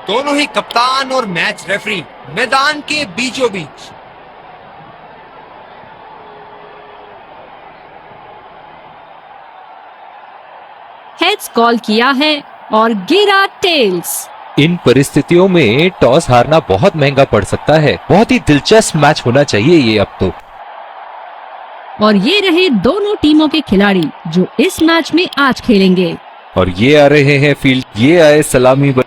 दोनों ही कप्तान और मैच रेफरी मैदान के बीचों बीच। हेड्स कॉल किया है और गिरा टेल्स। इन परिस्थितियों में टॉस हारना बहुत महंगा पड़ सकता है। बहुत ही दिलचस्प मैच होना चाहिए ये अब तो। और ये रहे दोनों टीमों के खिलाड़ी जो इस मैच में आज खेलेंगे। और ये आ रहे हैं फील्ड, ये आए सलामी 5,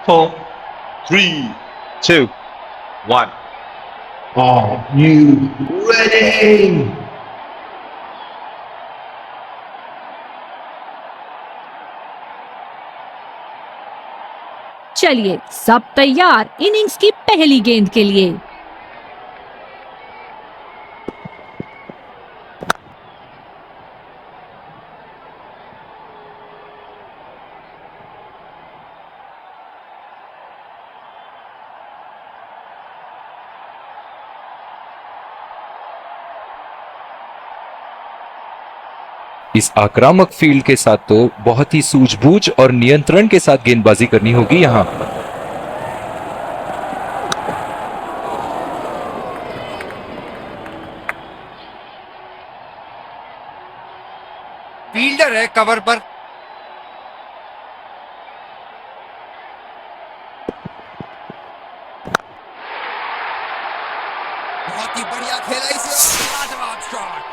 4, 3, 2, 1. Are you ready? चलिए सब तैयार इनिंग्स की पहली गेंद के लिए। इस आक्रामक फील्ड के साथ तो बहुत ही सूझबूझ और नियंत्रण के साथ गेंदबाजी करनी होगी यहाँ। फील्डर है कवर पर। बहुत ही बढ़िया खेला इसे, लाजवाब शॉट।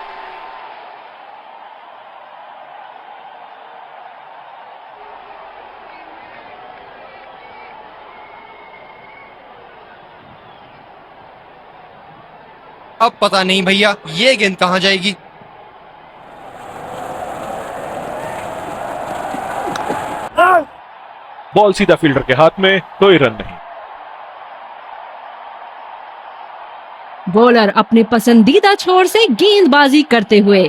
अब पता नहीं भैया ये गेंद कहां जाएगी। बॉल सीधा फील्डर के हाथ में, कोई रन नहीं। बॉलर अपने पसंदीदा छोर से गेंदबाजी करते हुए।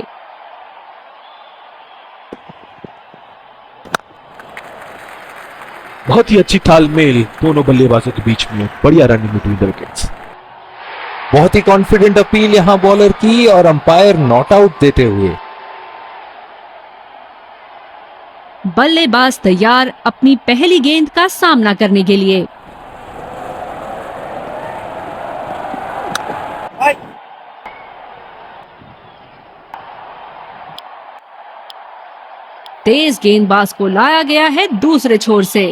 बहुत ही अच्छी तालमेल दोनों बल्लेबाजों के बीच में, बढ़िया रनिंग बिटवीन द विकेट्स। बहुत ही कॉन्फिडेंट अपील यहाँ बॉलर की और अंपायर नॉट आउट देते हुए। बल्लेबाज तैयार अपनी पहली गेंद का सामना करने के लिए। तेज गेंदबाज को लाया गया है दूसरे छोर से।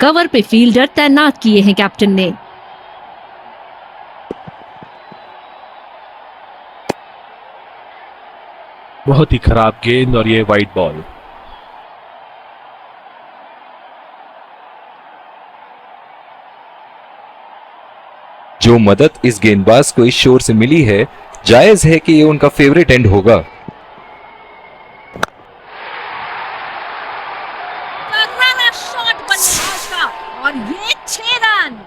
कवर पे फील्डर तैनात किए हैं कैप्टन ने। बहुत ही खराब गेंद और ये वाइड बॉल। जो मदद इस गेंदबाज को इस शोर से मिली है, जायज है कि ये उनका फेवरेट एंड होगा। शॉट बल्लेबाज का और ये 6 रन।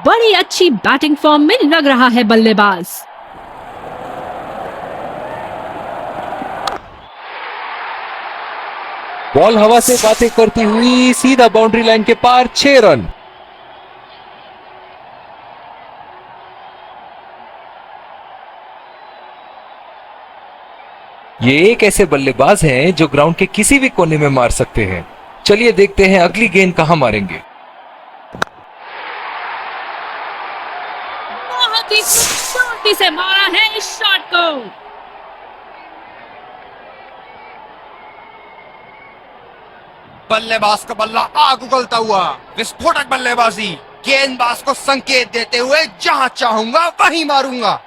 बड़ी अच्छी बैटिंग फॉर्म में लग रहा है बल्लेबाज। बॉल हवा से बातें करती हुई सीधा बाउंड्री लाइन के पार, 6 रन। ये एक ऐसे बल्लेबाज हैं जो ग्राउंड के किसी भी कोने में मार सकते हैं। चलिए देखते हैं अगली गेंद कहां मारेंगे। बहुत ही खूबसूरती से मारा है इस शॉट को। बल्लेबाज का बल्ला आग उगलता हुआ, विस्फोटक बल्लेबाजी, गेंदबाज को संकेत देते हुए जहां चाहूंगा वहीं मारूंगा।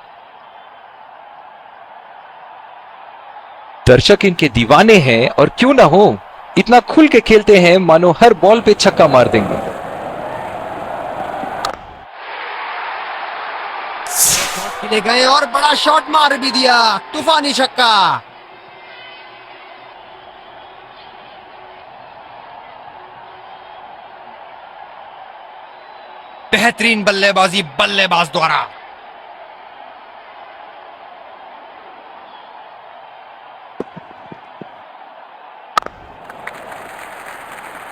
दर्शक इनके दीवाने हैं और क्यों ना हो, इतना खुल के खेलते हैं मानो हर बॉल पे छक्का मार देंगे। ले गए और बड़ा शॉट मार भी दिया, तूफानी छक्का। बेहतरीन बल्लेबाजी बल्लेबाज द्वारा।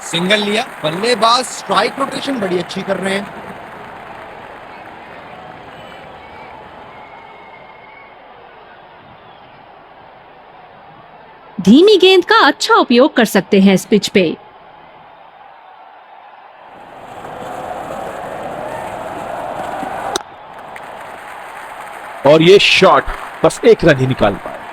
सिंगल लिया। बल्लेबाज स्ट्राइक रोटेशन बड़ी अच्छी कर रहे हैं। धीमी गेंद का अच्छा उपयोग कर सकते हैं इस पिच पे। और ये शॉट बस एक रन ही निकाल पाए।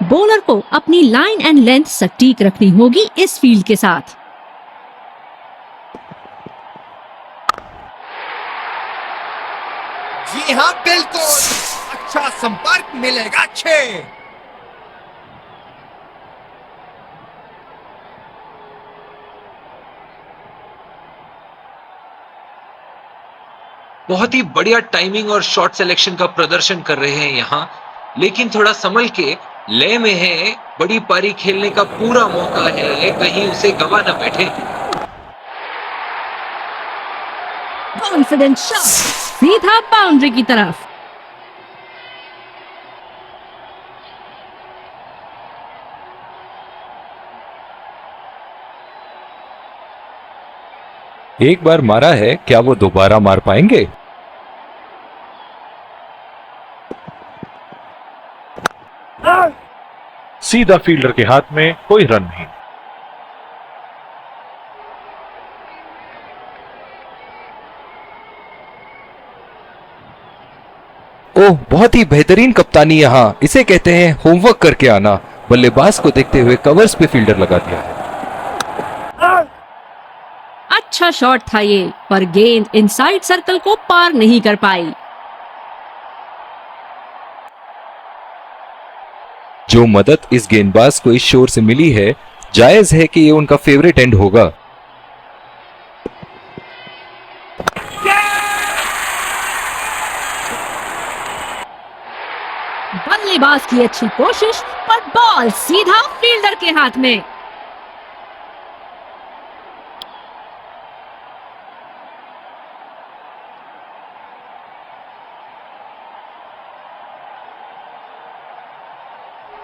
बॉलर को अपनी लाइन एंड लेंथ सटीक रखनी होगी इस फील्ड के साथ। जी हाँ, बिल्कुल अच्छा संपर्क मिलेगा 6। बहुत ही बढ़िया टाइमिंग और शॉट सिलेक्शन का प्रदर्शन कर रहे हैं यहाँ, लेकिन थोड़ा संभल के लय में है। बड़ी पारी खेलने का पूरा मौका है, कहीं उसे गवा न बैठे। कॉन्फिडेंट शॉट सीधा बाउंड्री की तरफ। एक बार मारा है, क्या वो दोबारा मार पाएंगे? सीधा फील्डर के हाथ में, कोई रन नहीं। ओह, बहुत ही बेहतरीन कप्तानी यहाँ। इसे कहते हैं होमवर्क करके आना। बल्लेबाज को देखते हुए कवर्स पे फील्डर लगा दिया है। अच्छा शॉट था ये, पर गेंद इनसाइड सर्कल को पार नहीं कर पाई। जो मदद इस गेंदबाज को इस शोर से मिली है, जायज है कि ये उनका फेवरेट एंड होगा। बल्लेबाज की अच्छी कोशिश, पर बॉल सीधा फील्डर के हाथ में।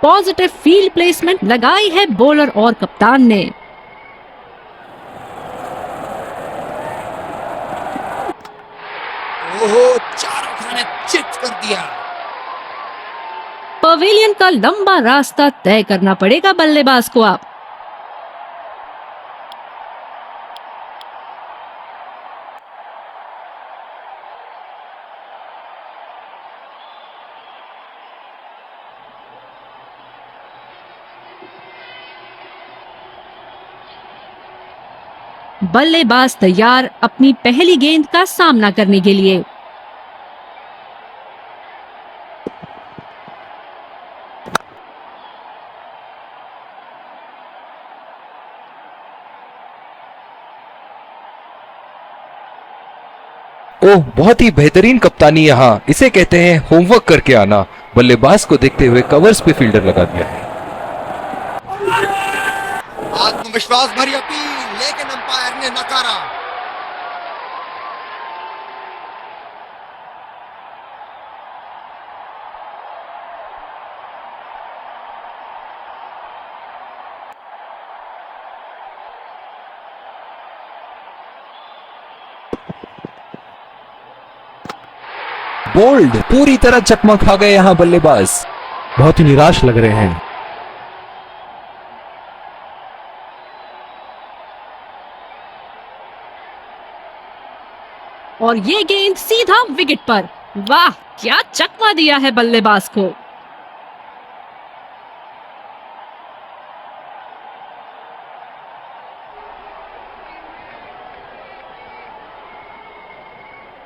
पॉजिटिव फील्ड प्लेसमेंट लगाई है बॉलर और कप्तान ने। ओहो, चारों खाने चित कर दिया। पवेलियन का लंबा रास्ता तय करना पड़ेगा बल्लेबाज को अब। बल्लेबाज तैयार अपनी पहली गेंद का सामना करने के लिए। ओह, बहुत ही बेहतरीन कप्तानी यहाँ। इसे कहते हैं होमवर्क करके आना। बल्लेबाज को देखते हुए कवर्स पे फील्डर लगा दिया है। आत्मविश्वास भरी अपील, लेकिन अंपायर ने नकारा। बोल्ड, पूरी तरह चकमा खा गए यहाँ बल्लेबाज। बहुत ही निराश लग रहे हैं। और ये गेंद सीधा विकेट पर। वाह, क्या चकमा दिया है बल्लेबाज को।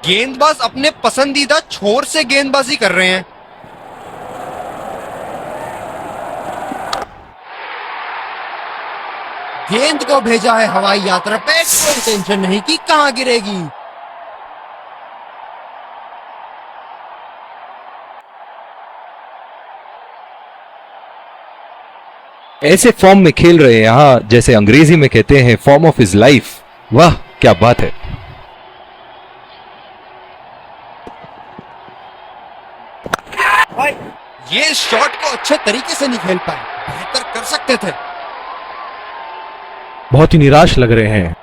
गेंदबाज अपने पसंदीदा छोर से गेंदबाजी कर रहे हैं। गेंद को भेजा है हवाई यात्रा पे, कोई टेंशन नहीं कि कहां गिरेगी। ऐसे फॉर्म में खेल रहे हैं यहाँ, जैसे अंग्रेजी में कहते हैं फॉर्म ऑफ हिज लाइफ। वाह क्या बात है। ये शॉट को अच्छे तरीके से नहीं खेल पाए, बेहतर कर सकते थे। बहुत ही निराश लग रहे हैं।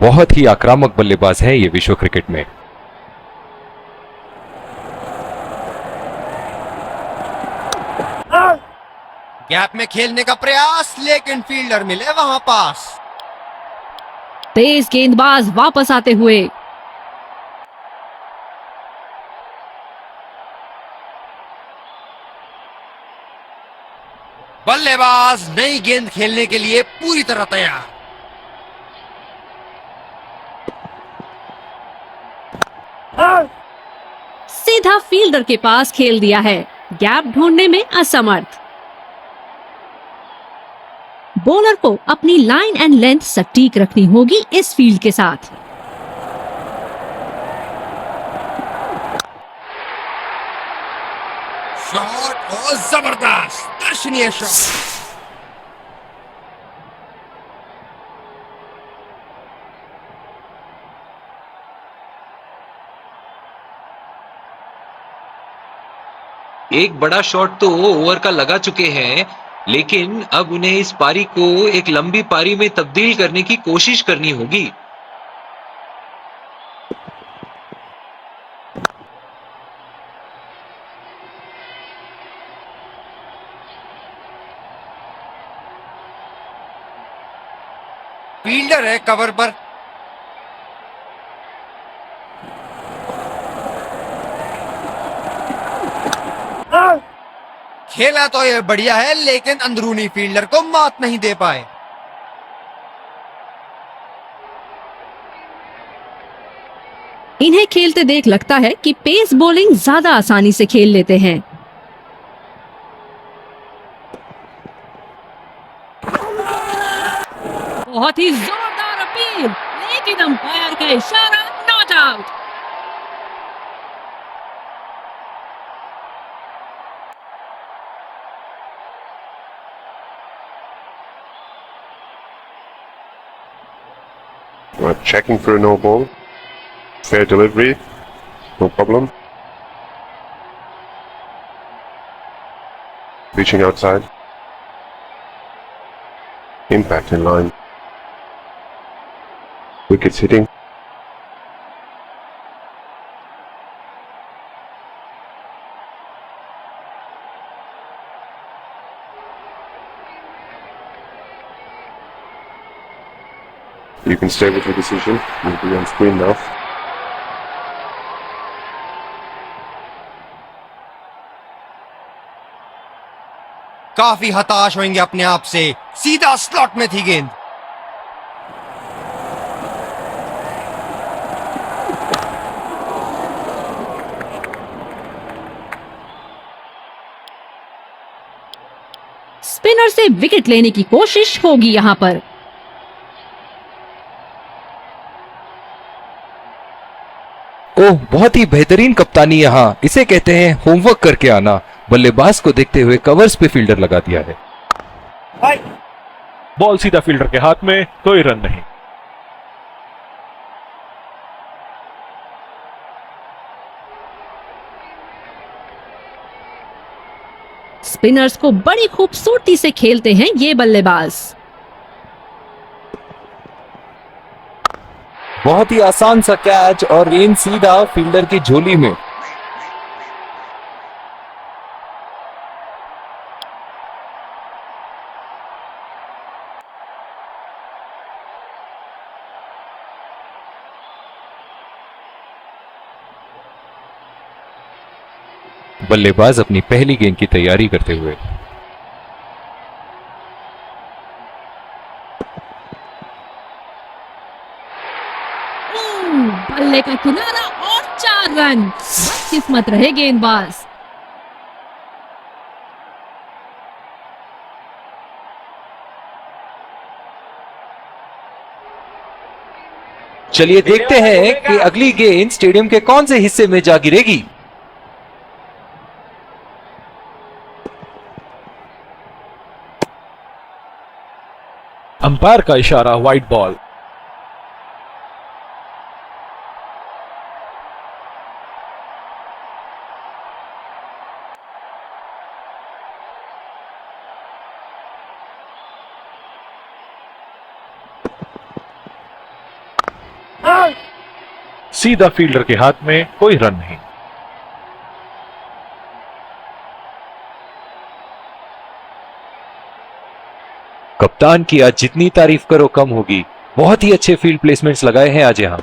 बहुत ही आक्रामक बल्लेबाज है ये विश्व क्रिकेट में। गैप में खेलने का प्रयास, लेकिन फील्डर मिले वहां पास। तेज गेंदबाज वापस आते हुए। बल्लेबाज नई गेंद खेलने के लिए पूरी तरह तैयार। सीधा फील्डर के पास खेल दिया है, गैप ढूंढने में असमर्थ। बॉलर को अपनी लाइन एंड लेंथ सटीक रखनी होगी इस फील्ड के साथ। शॉट और जबरदस्त दर्शनीय शॉट। एक बड़ा शॉट तो ओवर का लगा चुके हैं, लेकिन अब उन्हें इस पारी को एक लंबी पारी में तब्दील करने की कोशिश करनी होगी। फील्डर है कवर पर। खेला तो ये बढ़िया है, लेकिन अंदरूनी फील्डर को मात नहीं दे पाए। इन्हें खेलते देख लगता है कि पेस बॉलिंग ज्यादा आसानी से खेल लेते हैं। बहुत ही जोरदार अपील, लेकिन अंपायर का इशारा, not out. We're checking for a no ball. Fair delivery. No problem. Reaching outside. Impact in line. Wickets hitting. You can stay with your decision. You'll be on screen now. काफी हताश होंगे अपने आप से। सीधा slot में थी गेंद। स्पिनर से विकेट लेने की कोशिश होगी यहां पर। ओह बहुत ही बेहतरीन कप्तानी यहाँ, इसे कहते हैं होमवर्क करके आना। बल्लेबाज को देखते हुए कवर्स पे फील्डर लगा दिया है। बॉल सीधा फील्डर के हाथ में, कोई रन नहीं। स्पिनर्स को बड़ी खूबसूरती से खेलते हैं ये बल्लेबाज। बहुत ही आसान सा कैच और गेंद सीधा फील्डर की झोली में। बल्लेबाज अपनी पहली गेंद की तैयारी करते हुए। बल्ले का किनारा और 4 रन। किस्मत रहे गेंदबाज। चलिए देखते हैं कि अगली गेंद स्टेडियम के कौन से हिस्से में जा गिरेगी। अंपायर का इशारा, वाइड बॉल। सीधा फील्डर के हाथ में, कोई रन नहीं। कप्तान की आज जितनी तारीफ करो कम होगी। बहुत ही अच्छे फील्ड प्लेसमेंट्स लगाए हैं आज यहां।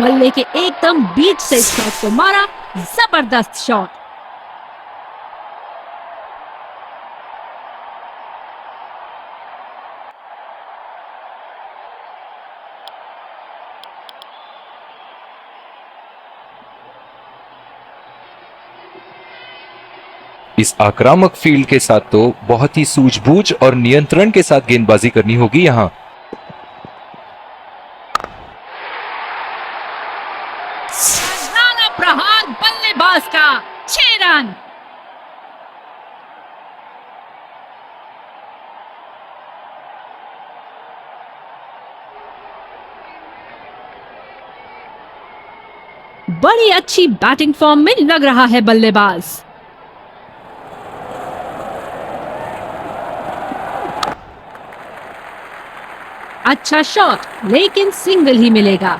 बल्ले के एकदम बीच से शॉट को मारा, जबरदस्त शॉट। इस आक्रामक फील्ड के साथ तो बहुत ही सूझबूझ और नियंत्रण के साथ गेंदबाजी करनी होगी यहां। डरावना प्रहार बल्लेबाज का, 6 रन। बड़ी अच्छी बैटिंग फॉर्म में लग रहा है बल्लेबाज। अच्छा शॉट, लेकिन सिंगल ही मिलेगा।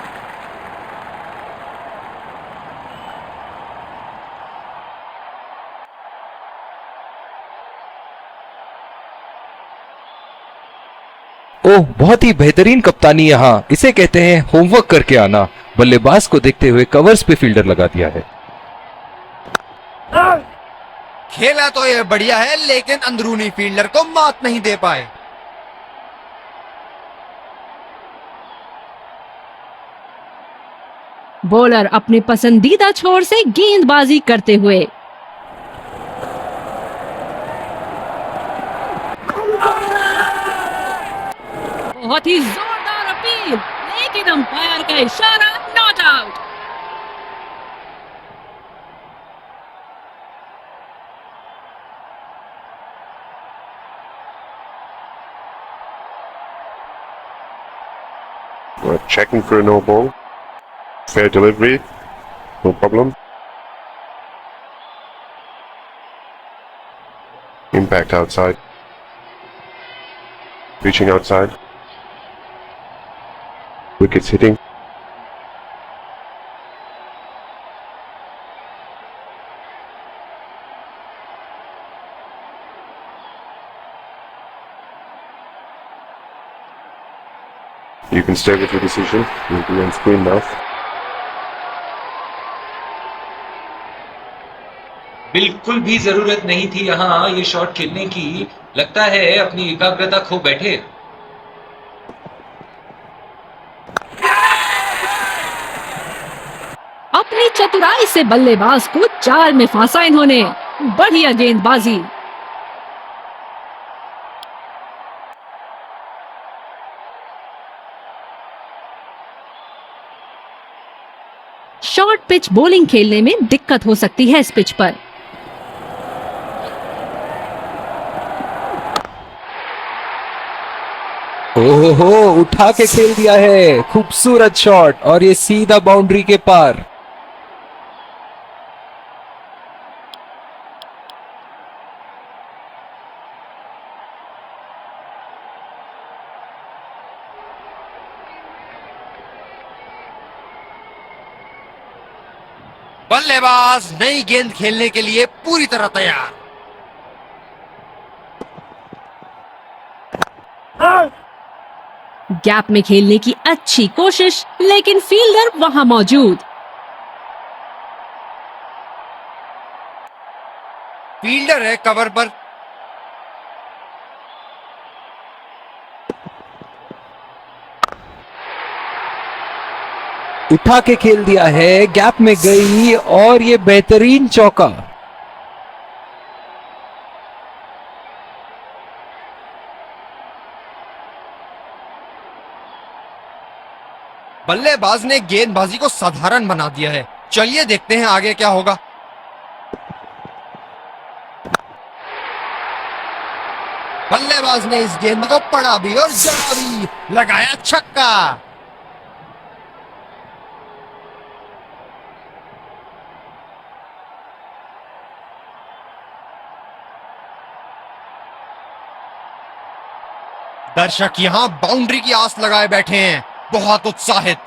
ओह, बहुत ही बेहतरीन कप्तानी यहां। इसे कहते हैं होमवर्क करके आना। बल्लेबाज को देखते हुए कवर्स पे फील्डर लगा दिया है। खेला तो ये बढ़िया है, लेकिन अंदरूनी फील्डर को मात नहीं दे पाए। बॉलर अपने पसंदीदा छोर से गेंदबाजी करते हुए। बहुत ही जोरदार अपील, लेकिन अंपायर का इशारा, not out. We're checking for a no ball. Fair delivery. No problem. Impact outside. Reaching outside. Wickets hitting. You can stay with your decision. You'll be on screen now. बिल्कुल भी जरूरत नहीं थी यहाँ ये शॉट खेलने की। लगता है अपनी एकाग्रता खो बैठे। अपनी चतुराई से बल्लेबाज को जाल में फंसा इन्होंने। बढ़िया गेंदबाजी। शॉर्ट पिच बॉलिंग खेलने में दिक्कत हो सकती है इस पिच पर। ओहो, उठा के खेल दिया है। खूबसूरत शॉट, और ये सीधा बाउंड्री के पार। बल्लेबाज नई गेंद खेलने के लिए पूरी तरह तैयार। गैप में खेलने की अच्छी कोशिश, लेकिन फील्डर वहां मौजूद। फील्डर है कवर पर। उठा के खेल दिया है, गैप में गई और ये बेहतरीन चौका। बल्लेबाज ने गेंदबाजी को साधारण बना दिया है। चलिए देखते हैं आगे क्या होगा। बल्लेबाज ने इस गेंद को पड़ा भी और जड़ा भी, लगाया छक्का। दर्शक यहां बाउंड्री की आस लगाए बैठे हैं, बहुत उत्साहित।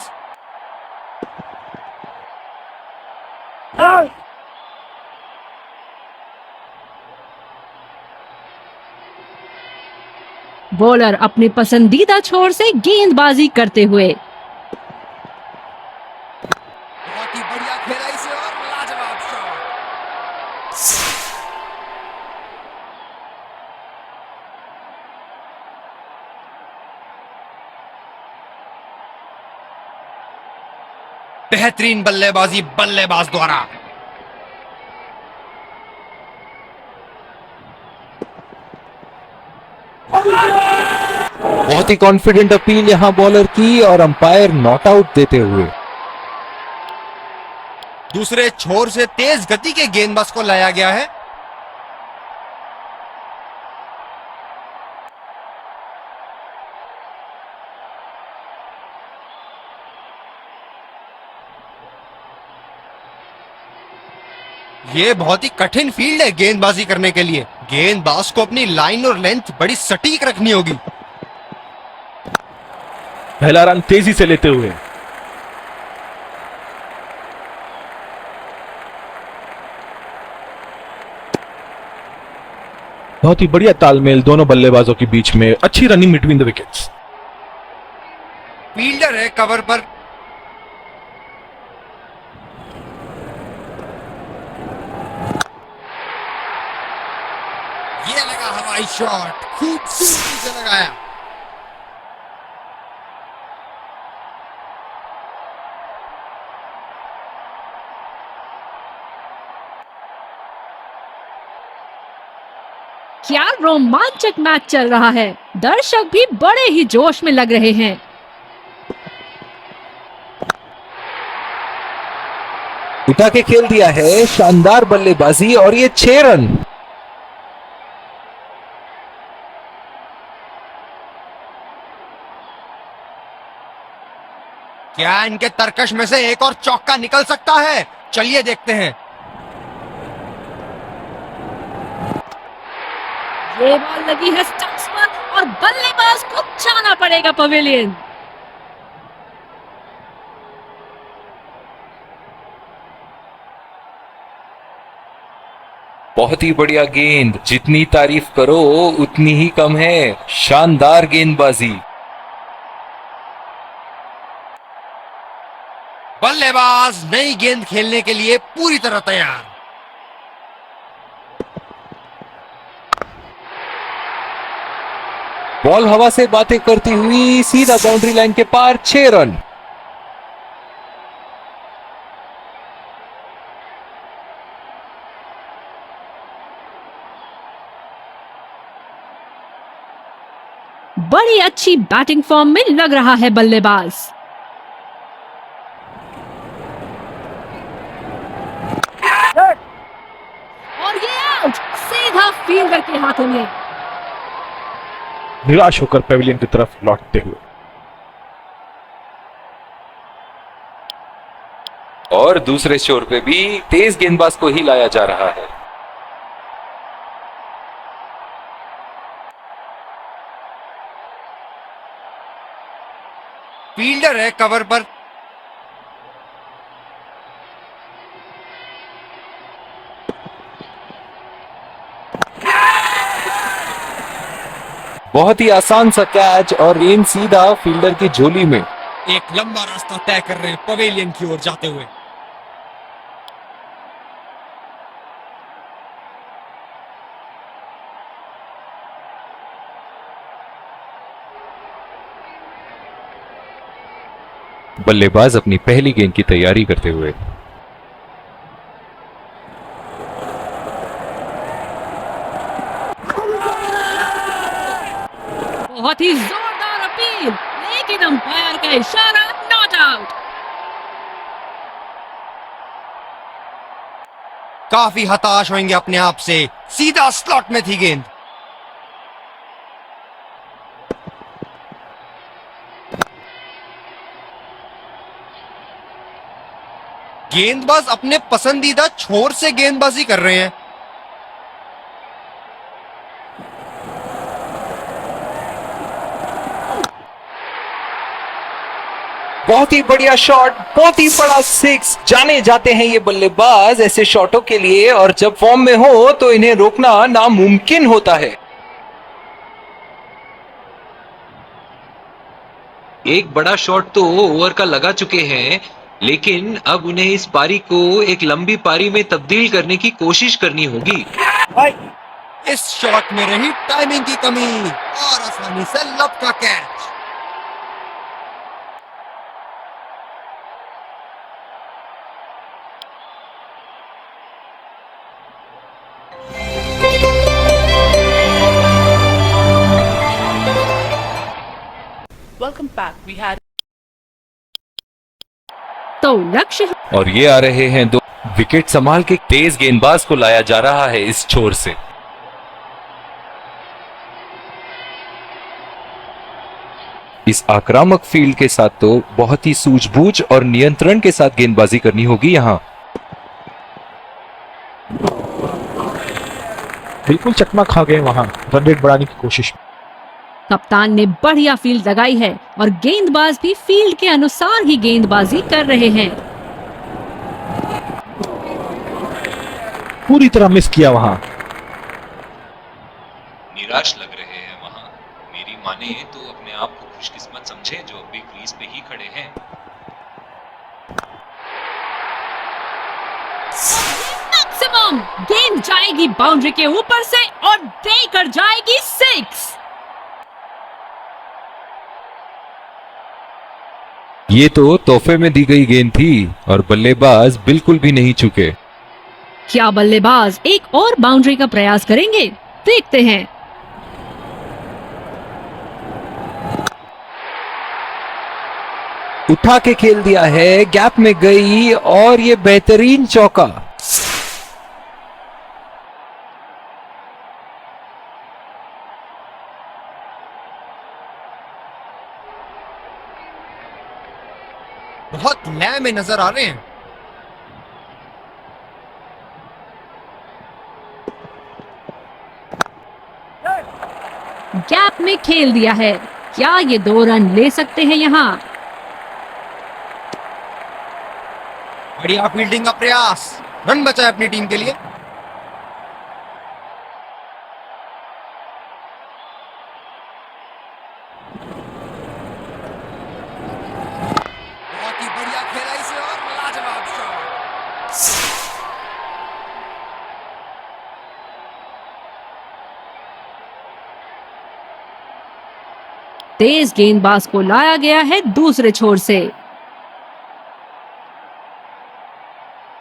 बॉलर अपने पसंदीदा छोर से गेंदबाजी करते हुए। बहुत ही बढ़िया खेला इसे और लाजवाब शॉट। बेहतरीन बल्लेबाजी बल्लेबाज द्वारा। बहुत ही कॉन्फिडेंट अपील यहां बॉलर की और अंपायर नॉट आउट देते हुए। दूसरे छोर से तेज गति के गेंदबाज को लाया गया है। ये बहुत ही कठिन फील्ड है गेंदबाजी करने के लिए। गेंदबाज को अपनी लाइन और लेंथ बड़ी सटीक रखनी होगी। पहला रन तेजी से लेते हुए। बहुत ही बढ़िया तालमेल दोनों बल्लेबाजों के बीच में, अच्छी running between the wickets. Fielder है कवर पर। ये लगा हवाई शॉट, खूबसूरती से लगाया। क्या रोमांचक मैच चल रहा है। दर्शक भी बड़े ही जोश में लग रहे हैं। उठा के खेल दिया है, शानदार बल्लेबाजी और ये 6 रन। क्या इनके तरकश में से एक और चौका निकल सकता है? चलिए देखते हैं। ये बॉल लगी है स्टंप्स पर और बल्लेबाज को जाना पड़ेगा पवेलियन। बहुत ही बढ़िया गेंद, जितनी तारीफ करो उतनी ही कम है। शानदार गेंदबाजी। बल्लेबाज नई गेंद खेलने के लिए पूरी तरह तैयार। बॉल हवा से बातें करती हुई सीधा बाउंड्री लाइन के पार, 6 रन। बड़ी अच्छी बैटिंग फॉर्म में लग रहा है बल्लेबाज। और ये आउट, सीधा फील्डर के हाथों में। निराश होकर पेविलियन की तरफ लौटते हुए। और दूसरे छोर पे भी तेज गेंदबाज को ही लाया जा रहा है। फील्डर है कवर पर। बहुत ही आसान सा कैच और गेंद सीधा फील्डर की झोली में। एक लंबा रास्ता तय कर रहे हैं पवेलियन की ओर जाते हुए। बल्लेबाज अपनी पहली गेंद की तैयारी करते हुए। बहुत ही जोरदार अपील, लेकिन अंपायर का इशारा नॉट आउट। काफी हताश होंगे अपने आप से, सीधा स्लॉट में थी गेंद। गेंदबाज अपने पसंदीदा छोर से गेंदबाजी कर रहे हैं। बहुत ही बढ़िया शॉट, बहुत ही बड़ा सिक्स। जाने जाते हैं ये बल्लेबाज ऐसे शॉटों के लिए, और जब फॉर्म में हो तो इन्हें रोकना नामुमकिन होता है। एक बड़ा शॉट तो ओवर का लगा चुके हैं, लेकिन अब उन्हें इस पारी को एक लंबी पारी में तब्दील करने की कोशिश करनी होगी। इस शॉट में रही टाइमिंग की कमी और आसानी से लब का catch. Welcome back. We had तो लक्ष्य और ये आ रहे हैं दो विकेट संभाल के। तेज गेंदबाज को लाया जा रहा है इस छोर से। इस आक्रामक फील्ड के साथ तो बहुत ही सूझबूझ और नियंत्रण के साथ गेंदबाजी करनी होगी यहां। बिल्कुल चकमा खा गए वहां रन रेट बढ़ाने की कोशिश में। कप्तान ने बढ़िया फील्ड लगाई है और गेंदबाज भी फील्ड के अनुसार ही गेंदबाजी कर रहे हैं। पूरी तरह मिस किया वहां। निराश लग रहे हैं वहां। मेरी माने तो अपने आप को खुशकिस्मत समझे जो अभी क्रीज पे ही खड़े हैं। मैक्सिमम गेंद जाएगी बाउंड्री के ऊपर से और देकर जाएगी सिक्स। ये तो तोहफे में दी गई गेंद थी और बल्लेबाज बिल्कुल भी नहीं चुके। क्या बल्लेबाज एक और बाउंड्री का प्रयास करेंगे? देखते हैं। उठा के खेल दिया है, गैप में गई और ये बेहतरीन चौका। बहुत लय में नजर आ रहे हैं। गैप में खेल दिया है। क्या ये 2 रन ले सकते हैं यहाँ? बढ़िया फील्डिंग का प्रयास, रन बचाए अपनी टीम के लिए। बहुत ही बढ़िया खेला इसे और लाजवाब शॉट। तेज गेंदबाज को लाया गया है दूसरे छोर से।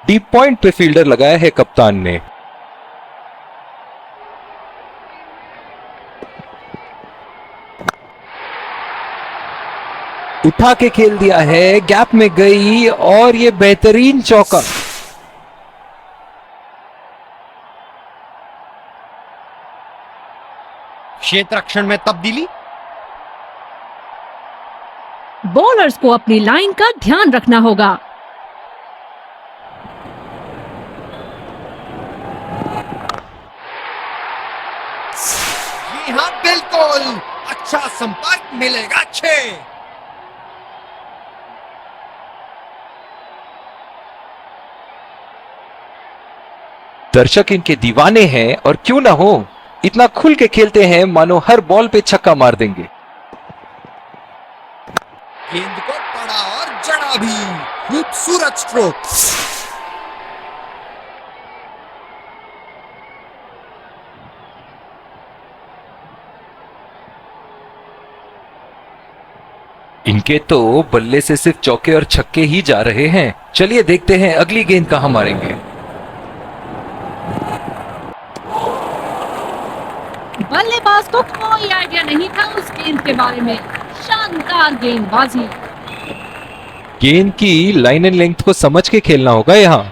डीप पॉइंट पे फील्डर लगाया है कप्तान ने। उठा के खेल दिया है, गैप में गई और ये बेहतरीन चौका। क्षेत्र रक्षण में तब्दीली। बॉलर्स को अपनी लाइन का ध्यान रखना होगा। जी हाँ, बिल्कुल अच्छा संपर्क मिलेगा। 6 दर्शक इनके दीवाने हैं और क्यों ना हो, इतना खुल के खेलते हैं मानो हर बॉल पे छक्का मार देंगे। गेंद को पड़ा और जड़ा भी। खूबसूरत स्ट्रोक। इनके तो बल्ले से सिर्फ चौके और छक्के ही जा रहे हैं। चलिए देखते हैं अगली गेंद कहां मारेंगे। बल्लेबाज को कोई आइडिया नहीं था उस गेंद के बारे में। शानदार गेंदबाजी। गेंद की लाइन एंड लेंथ को समझ के खेलना होगा यहां।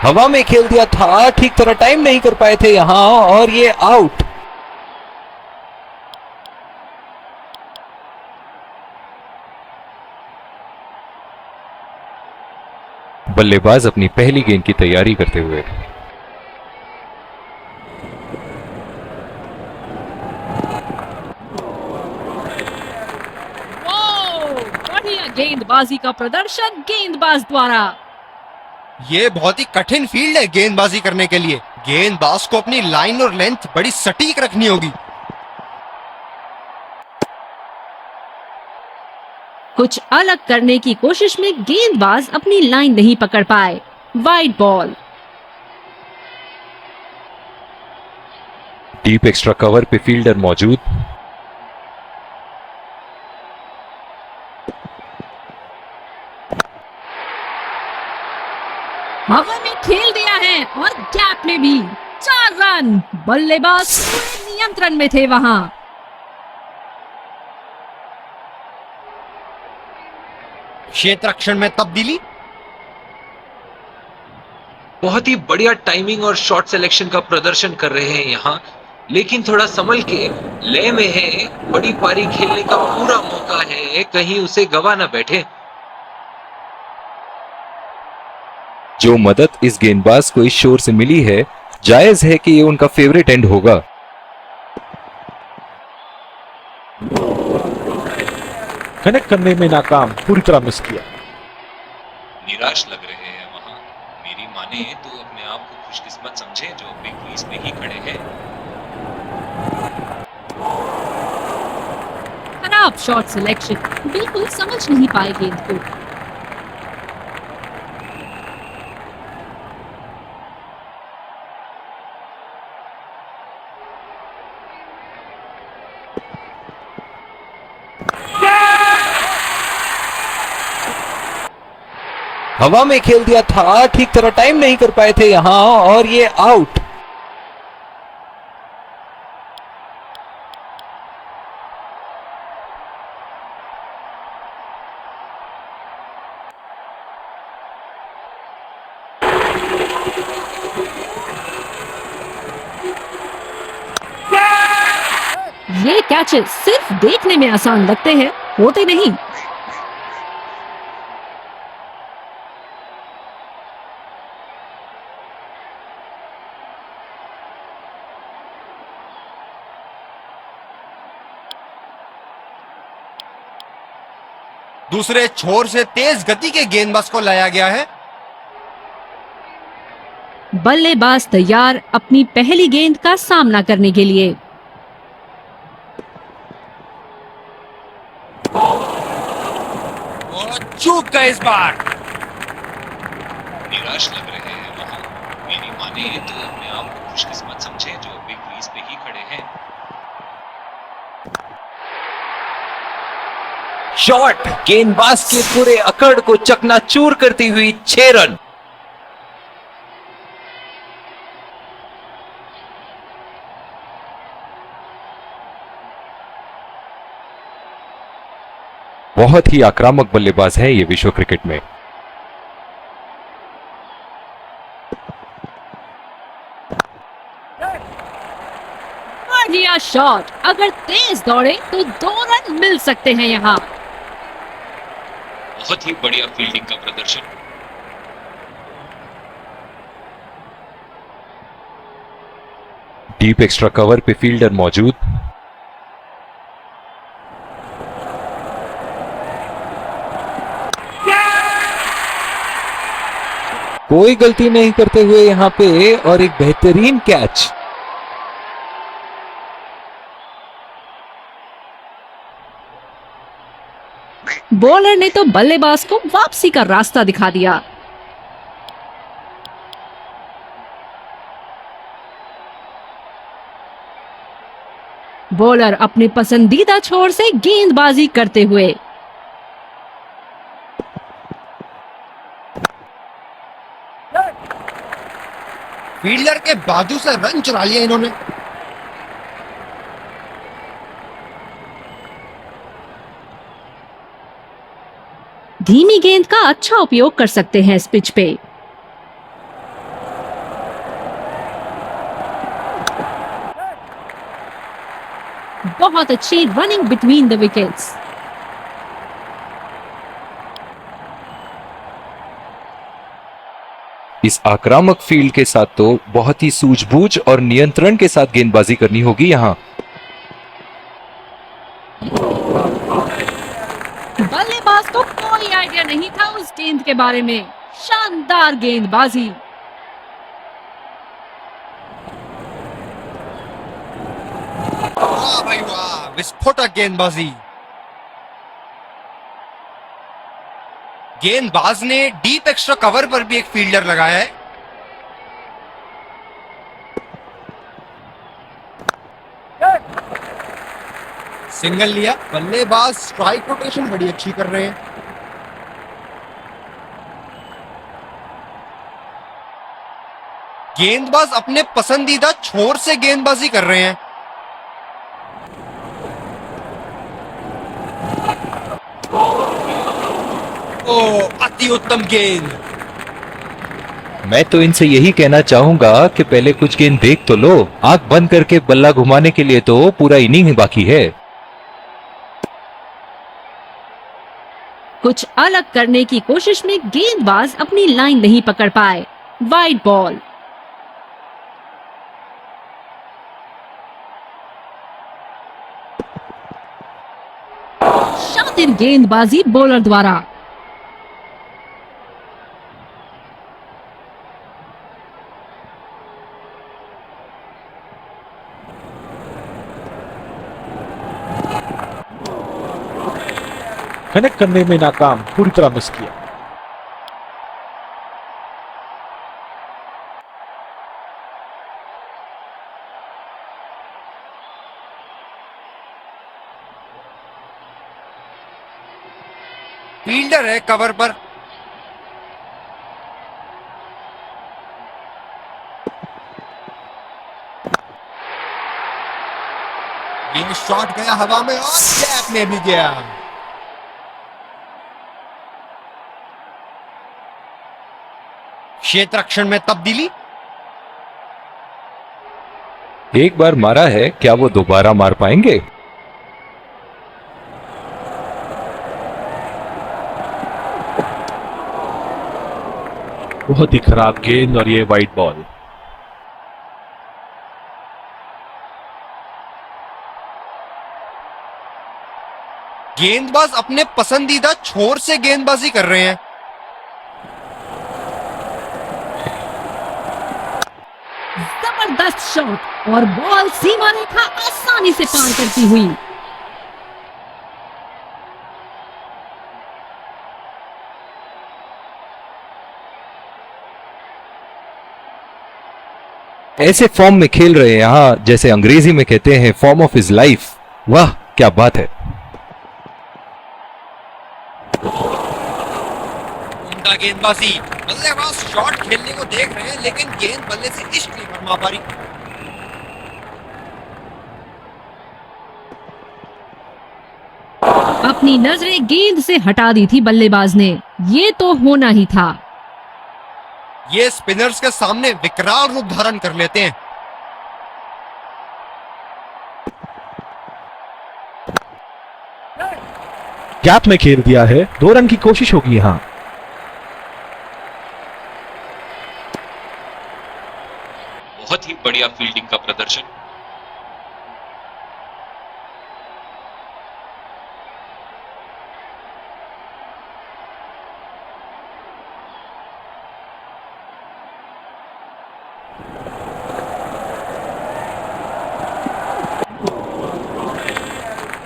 हवा में खेल दिया था, ठीक तरह टाइम नहीं कर पाए थे यहां और ये आउट। बल्लेबाज अपनी पहली गेंद की तैयारी करते हुए। बढ़िया गेंदबाजी का प्रदर्शन गेंदबाज द्वारा। ये बहुत ही कठिन फील्ड है गेंदबाजी करने के लिए। गेंदबाज को अपनी लाइन और लेंथ बड़ी सटीक रखनी होगी। कुछ अलग करने की कोशिश में गेंदबाज अपनी लाइन नहीं पकड़ पाए। Wide ball. Deep extra cover पे फील्डर मौजूद। हवा में खेल दिया है और गैप में भी 4 रन। बल्लेबाज पूरे नियंत्रण में थे वहां। क्षेत्र रक्षण में तब्दीली। बहुत ही बढ़िया टाइमिंग और शॉट सिलेक्शन का प्रदर्शन कर रहे हैं यहाँ, लेकिन थोड़ा संभल के लय में है। बड़ी पारी खेलने का पूरा मौका है, कहीं उसे गवा ना बैठे। जो मदद इस गेंदबाज को इस शोर से मिली है, जायज है कि ये उनका फेवरेट एंड होगा। कनेक्ट करने में नाकाम, पूरी तरह मिस किया। निराश लग रहे हैं वहां। मेरी माने तो अपने आप को खुशकिस्मत समझे जो अपने क्रीज में ही खड़े हैं। खराब शॉट सिलेक्शन। बिल्कुल समझ नहीं पाए गेंद को। हवा में खेल दिया था, ठीक तरह टाइम नहीं कर पाए थे यहां और ये आउट। ये कैचेस सिर्फ देखने में आसान लगते हैं, होते नहीं। दूसरे छोर से तेज गति के गेंदबाज को लाया गया है। बल्लेबाज तैयार अपनी पहली गेंद का सामना करने के लिए। वो चूक गए इस बार। निराश लग रहे हैं वहां। मेरी माने तो अपने आप को खुशकिस्मत समझे जो अपने क्रीज पे ही खड़े हैं। शॉट गेंदबाज के पूरे अकड़ को चकनाचूर करती हुई 6 रन। बहुत ही आक्रामक बल्लेबाज है ये विश्व क्रिकेट में। बढ़िया शॉट। अगर तेज दौड़े तो 2 रन मिल सकते हैं यहाँ। बहुत ही बढ़िया फील्डिंग का प्रदर्शन। डीप एक्स्ट्रा कवर पे फील्डर मौजूद। कोई गलती नहीं करते हुए यहां पे और एक बेहतरीन कैच। बॉलर ने तो बल्लेबाज को वापसी का रास्ता दिखा दिया। बॉलर अपने पसंदीदा छोर से गेंदबाजी करते हुए। फील्डर के बाजू से रन चुरा लिया इन्होंने। धीमी गेंद का अच्छा उपयोग कर सकते हैं इस पिच पे। बहुत अच्छी रनिंग बिटवीन द विकेट्स। इस आक्रामक फील्ड के साथ तो बहुत ही सूझबूझ और नियंत्रण के साथ गेंदबाजी करनी होगी यहाँ। बल्लेबाज को कोई आइडिया नहीं था उस गेंद के बारे में। शानदार गेंदबाजी। वाह भाई वाह, विस्फोटक गेंदबाजी। गेंदबाज ने डीप एक्स्ट्रा कवर पर भी एक फील्डर लगाया है। सिंगल लिया। बल्लेबाज स्ट्राइक रोटेशन बड़ी अच्छी कर रहे हैं। गेंदबाज अपने पसंदीदा छोर से गेंदबाजी कर रहे हैं। ओ, अति उत्तम गेंद। मैं तो इनसे यही कहना चाहूंगा कि पहले कुछ गेंद देख तो लो। आंख बंद करके बल्ला घुमाने के लिए तो पूरा इनिंग ही बाकी है। कुछ अलग करने की कोशिश में गेंदबाज अपनी लाइन नहीं पकड़ पाए। Wide ball. शातिर गेंदबाजी बॉलर द्वारा। कनेक्ट करने में नाकाम, पूरी तरह मिस किया। फील्डर है कवर पर। ये शॉट गया हवा में और गैप में भी गया। क्षेत्र रक्षण में तब्दीली। एक बार मारा है, क्या वो दोबारा मार पाएंगे? बहुत ही खराब गेंद और ये वाइड बॉल। गेंदबाज अपने पसंदीदा छोर से गेंदबाजी कर रहे हैं। जबरदस्त शॉट और बॉल सीमा रेखा आसानी से पार करती हुई। ऐसे फॉर्म में खेल रहे हैं यहाँ, जैसे अंग्रेजी में कहते हैं फॉर्म ऑफ हिज लाइफ। वाह क्या बात है। उम्दा गेंदबाजी। बल्लेबाज शॉट खेलने को देख रहे हैं लेकिन गेंद बल्ले से इश्क नहीं फरमा पा रही। अपनी नजरें गेंद से हटा दी थी बल्लेबाज ने। ये तो होना ही था। ये स्पिनर्स के सामने विकराल रूप धारण कर लेते हैं। गैप में खेल दिया है। 2 रन की कोशिश होगी यहां। बहुत ही बढ़िया फील्डिंग का प्रदर्शन।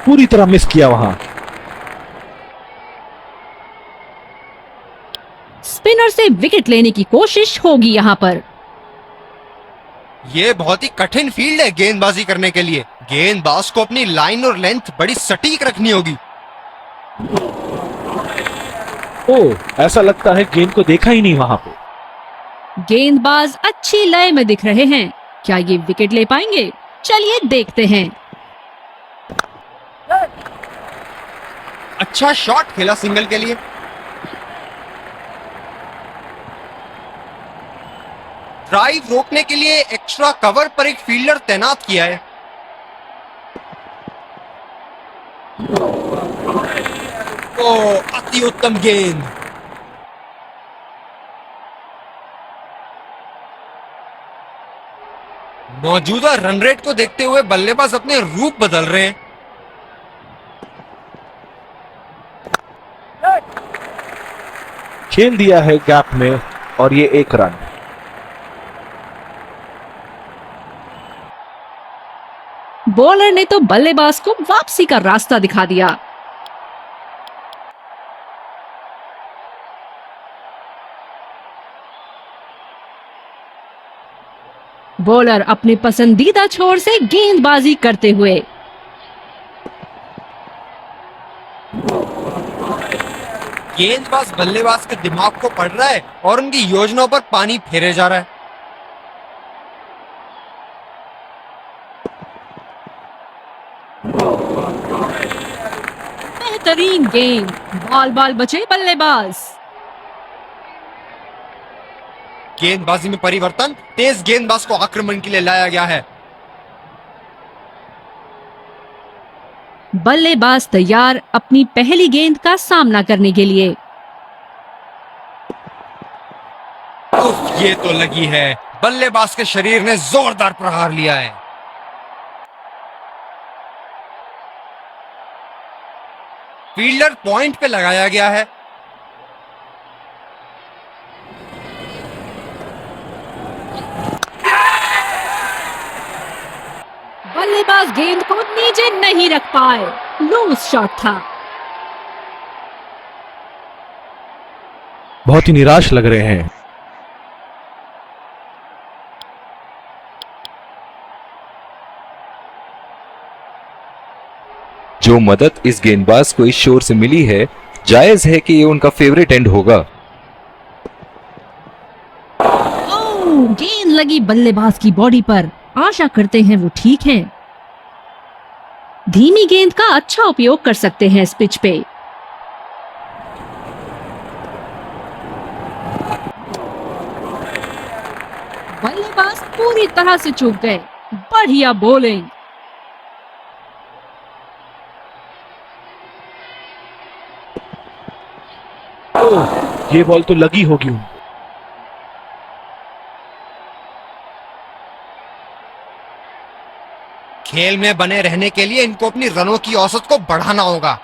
पूरी तरह मिस किया वहां। स्पिनर से विकेट लेने की कोशिश होगी यहाँ पर। ये बहुत ही कठिन फील्ड है गेंदबाजी करने के लिए। गेंदबाज को अपनी लाइन और लेंथ बड़ी सटीक रखनी होगी। ओ, ऐसा लगता है गेंद को देखा ही नहीं वहां पे। गेंदबाज अच्छी लय में दिख रहे हैं। क्या ये विकेट ले पाएंगे? चलिए देखते हैं। अच्छा शॉट खेला सिंगल के लिए। ड्राइव रोकने के लिए एक्स्ट्रा कवर पर एक फील्डर तैनात किया है। ओ, अति उत्तम गेंद। मौजूदा रन रेट को देखते हुए बल्लेबाज अपने रूप बदल रहे हैं। खेल दिया है गैप में और ये 1 रन। बॉलर ने तो बल्लेबाज को वापसी का रास्ता दिखा दिया। बॉलर अपने पसंदीदा छोर से गेंदबाजी करते हुए। गेंदबाज बल्लेबाज के दिमाग को पढ़ रहा है और उनकी योजनाओं पर पानी फेरे जा रहा है। बेहतरीन गेंद। बॉल बॉल बचे बल्लेबाज। गेंदबाजी में परिवर्तन, तेज गेंदबाज को आक्रमण के लिए लाया गया है। बल्लेबाज तैयार अपनी पहली गेंद का सामना करने के लिए। उफ, ये तो लगी है। बल्लेबाज के शरीर ने जोरदार प्रहार लिया है। फील्डर पॉइंट पे लगाया गया है। बल्लेबाज गेंद को नीचे नहीं रख पाए। लूज शॉट था। बहुत ही निराश लग रहे हैं। जो मदद इस गेंदबाज को इस शोर से मिली है, जायज है कि ये उनका फेवरेट एंड होगा। ओह, गेंद लगी बल्लेबाज की बॉडी पर। आशा करते हैं वो ठीक हैं। धीमी गेंद का अच्छा उपयोग कर सकते हैं इस पिच पे। बल्लेबाज पूरी तरह से चूक गए। बढ़िया बॉलिंग। ओह, ये बॉल तो लगी होगी उनको। खेल में बने रहने के लिए इनको अपनी रनों की औसत को बढ़ाना होगा।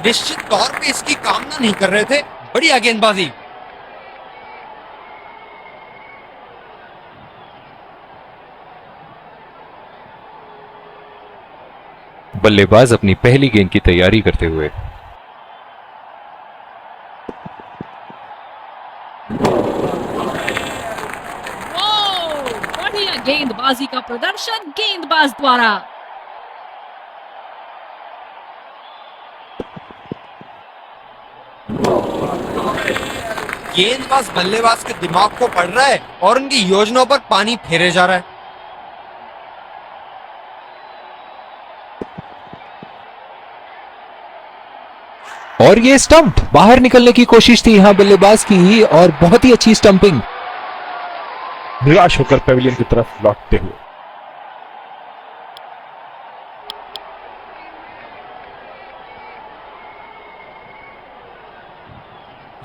निश्चित तौर पे इसकी कामना नहीं कर रहे थे। बढ़िया गेंदबाजी। बल्लेबाज अपनी पहली गेंद की तैयारी करते हुए। बढ़िया गेंदबाजी का प्रदर्शन गेंदबाज द्वारा। गेंदबाज बल्लेबाज के दिमाग को पढ़ रहा है और उनकी योजनाओं पर पानी फेरे जा रहा है। और ये स्टंप बाहर निकलने की कोशिश थी यहां बल्लेबाज की, और बहुत ही अच्छी स्टंपिंग। निराश होकर पेविलियन की तरफ लौटते हुए।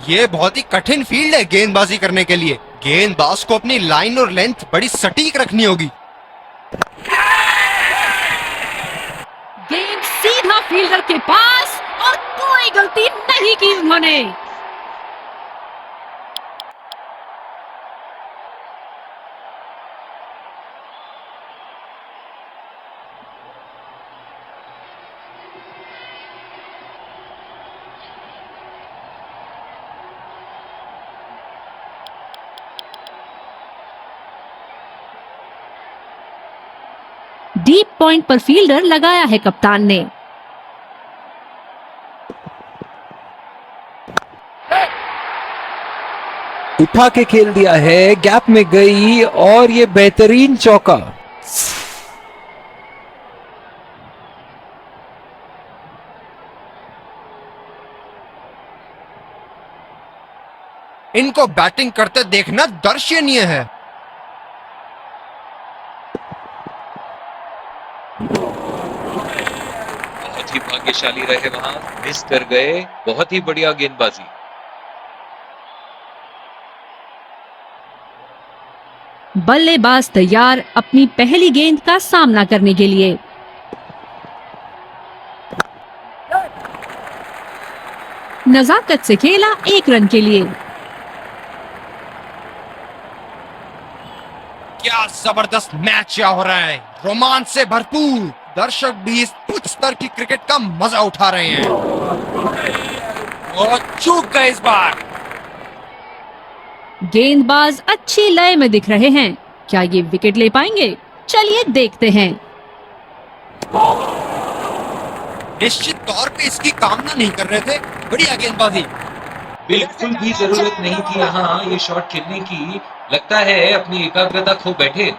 ये बहुत ही कठिन फील्ड है गेंदबाजी करने के लिए। गेंदबाज को अपनी लाइन और लेंथ बड़ी सटीक रखनी होगी। गेंद सीधा फील्डर के पास और कोई गलती नहीं की उन्होंने। डीप पॉइंट पर फील्डर लगाया है कप्तान ने। उठा के खेल दिया है, गैप में गई और ये बेहतरीन चौका। इनको बैटिंग करते देखना दर्शनीय है। बहुत ही भाग्यशाली रहे वहां, मिस कर गए। बहुत ही बढ़िया गेंदबाजी। बल्लेबाज तैयार अपनी पहली गेंद का सामना करने के लिए। नजाकत से खेला 1 रन के लिए। क्या जबरदस्त मैच क्या हो रहा है, रोमांच से भरपूर। दर्शक भी इस उच्च स्तर की क्रिकेट का मजा उठा रहे हैं। और चूक गए इस बार। गेंदबाज अच्छी लय में दिख रहे हैं, क्या ये विकेट ले पाएंगे? चलिए देखते हैं। निश्चित तौर पे इसकी कामना नहीं कर रहे थे। बढ़िया गेंदबाजी। बिल्कुल भी जरूरत नहीं थी यहाँ ये शॉट खेलने की। लगता है अपनी एकाग्रता खो बैठे।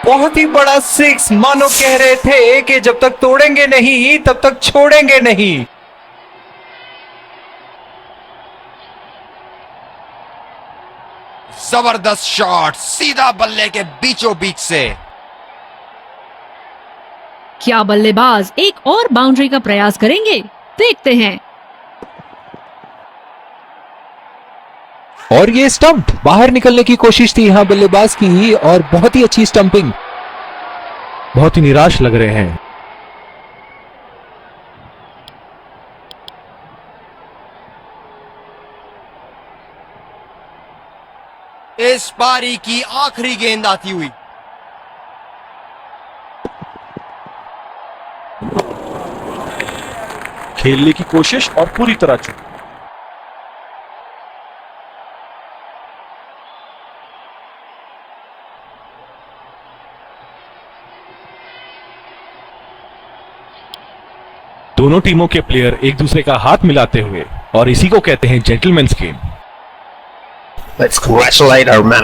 बहुत ही बड़ा 6, मानो कह रहे थे कि जब तक तोड़ेंगे नहीं तब तक छोड़ेंगे नहीं। जबरदस्त शॉट, सीधा बल्ले के बीचों बीच से। क्या बल्लेबाज एक और बाउंड्री का प्रयास करेंगे? देखते हैं। और ये स्टंप, बाहर निकलने की कोशिश थी यहां बल्लेबाज की और बहुत ही अच्छी स्टंपिंग। बहुत ही निराश लग रहे हैं। इस पारी की आखिरी गेंद आती हुई। खेलने की कोशिश और पूरी तरह चूक। दोनों टीमों के प्लेयर एक दूसरे का हाथ मिलाते हुए, और इसी को कहते हैं gentleman's game. Let's congratulate our man.